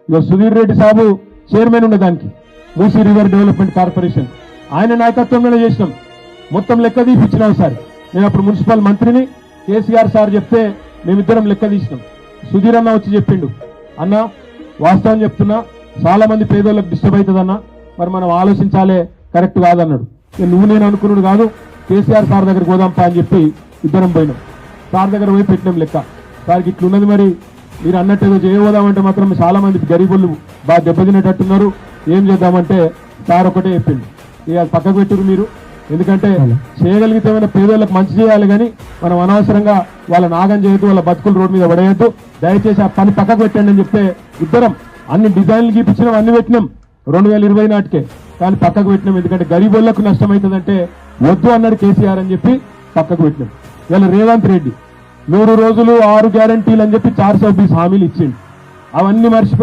ఇక సుధీర్ రెడ్డి సాబు చైర్మన్ ఉండే దానికి మూసీ రివర్ డెవలప్మెంట్ కార్పొరేషన్ ఆయన నాయకత్వంలోనే చేసినాం. మొత్తం లెక్క తీపిచ్చినాం సార్. నేను అప్పుడు మున్సిపల్ మంత్రిని, కేసీఆర్ సార్ చెప్తే మేమిద్దరం లెక్క తీసినాం. సుధీర్ అన్న వచ్చి చెప్పిండు, అన్న వాస్తవం చెప్తున్నా చాలా మంది పేదోళ్ళకి డిస్టర్బ్ అవుతుందన్నా, మరి మనం ఆలోచించాలే, కరెక్ట్ కాదన్నాడు. నువ్వు నేను అనుకున్నాడు కాదు, కేసీఆర్ సార్ దగ్గరికి పోదాంపా అని చెప్పి ఇద్దరం పోయినాం. సార్ దగ్గర పోయి పెట్టినాం లెక్క. సార్కి ఇట్లున్నది, మరి మీరు అన్నట్టు ఏదో చేయబోదామంటే మాత్రం చాలా మంది గరీబులు బాగా దెబ్బతినేటట్టున్నారు, ఏం చేద్దామంటే సార్ ఒకటే చెప్పిండు, ఇక పక్కకు పెట్టురు మీరు, ఎందుకంటే చేయగలిగితే ఏమైనా పేదోళ్ళకి మంచి చేయాలి కానీ మనం అనవసరంగా వాళ్ళ నాగం చేయొద్దు, వాళ్ళ బతుకులు రోడ్డు మీద పడేయద్దు, దయచేసి ఆ పని పక్కకు పెట్టండి అని చెప్తే ఇద్దరం అన్ని డిజైన్లు గీపించినాం, అన్ని పెట్టినాం 2020 నాటికే. కానీ పక్కకు పెట్టినాం, ఎందుకంటే గరీబోళ్లకు నష్టం అవుతుందంటే వద్దు అన్నాడు కేసీఆర్ అని చెప్పి పక్కకు పెట్టినాం. ఇలా రేవంత్ రెడ్డి 100 రోజులు 6 గ్యారంటీలు అని చెప్పి 420 హామీలు ఇచ్చిండు, అవన్నీ మర్చిపోయి